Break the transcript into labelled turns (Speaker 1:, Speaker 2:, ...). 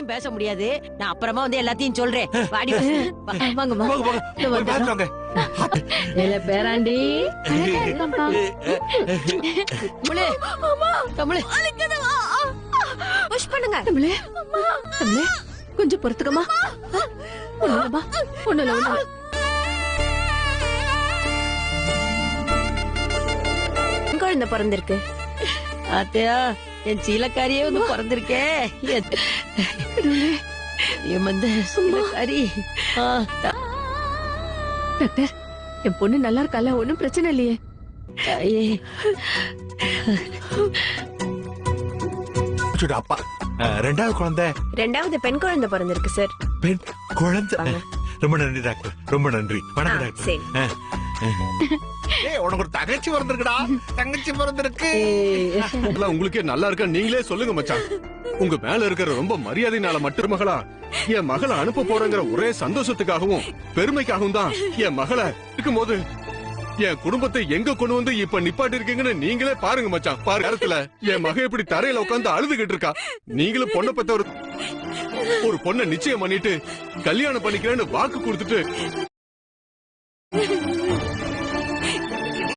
Speaker 1: இப்பயும் பேச முடியாது. நான் அப்புறமா வந்து எல்லாத்தையும் சொல்றேன். வாடி
Speaker 2: வாங்கம்மா.
Speaker 3: வாங்க.
Speaker 2: பேராண்டி
Speaker 1: தமிழ்
Speaker 2: புஷ் பண்ணுங்க. தமிழே தமிழே கொஞ்சம் பொறுத்துக்கமா. ஒண்ணுல குழந்தை பிறந்திருக்கு.
Speaker 1: அத்தையா, என் சீலக்காரியே வந்து பிறந்திருக்கே. சீலக்காரி.
Speaker 2: டாக்டர், என் பொண்ணு நல்லா இருக்கல, ஒண்ணும் பிரச்சனை இல்லையே?
Speaker 3: அப்பா, ரெண்டாவது குழந்தை.
Speaker 2: ரெண்டாவது பெண் குழந்தை பிறந்திருக்கு சார்.
Speaker 3: பெண் குழந்தை. ரொம்ப நன்றி டாக்டர், ரொம்ப நன்றி. வணக்கம் டாக்டர். உனக்கு ஒரு தங்கச்சி பிறந்திருக்குடா. தங்கச்சி பிறந்திருக்கு.
Speaker 4: உங்களுக்கே நல்லா இருக்க நீங்களே சொல்லுங்க மச்சான். உங்க மேல இருக்கிற ரொம்ப மரியாதைனால மட்டும் மகளா என் மகளை அனுப்ப போறேங்கிற ஒரே சந்தோஷத்துக்காகவும் பெருமைக்காகவும் தான் என் மகளை இருக்கும்போது என் குடும்பத்தை எங்க கொண்டு வந்து இப்ப நிப்பாட்டி இருக்கீங்கன்னு நீங்களே பாருங்க மச்சான். பாரு நேரத்துல என் மக இப்படி தரையில உட்காந்து அழுதுகிட்டு இருக்கா. நீங்களும் பொண்ணை பத்த ஒரு பொண்ணை நிச்சயம் பண்ணிட்டு கல்யாணம் பண்ணிக்கிறேன்னு வாக்கு கொடுத்துட்டு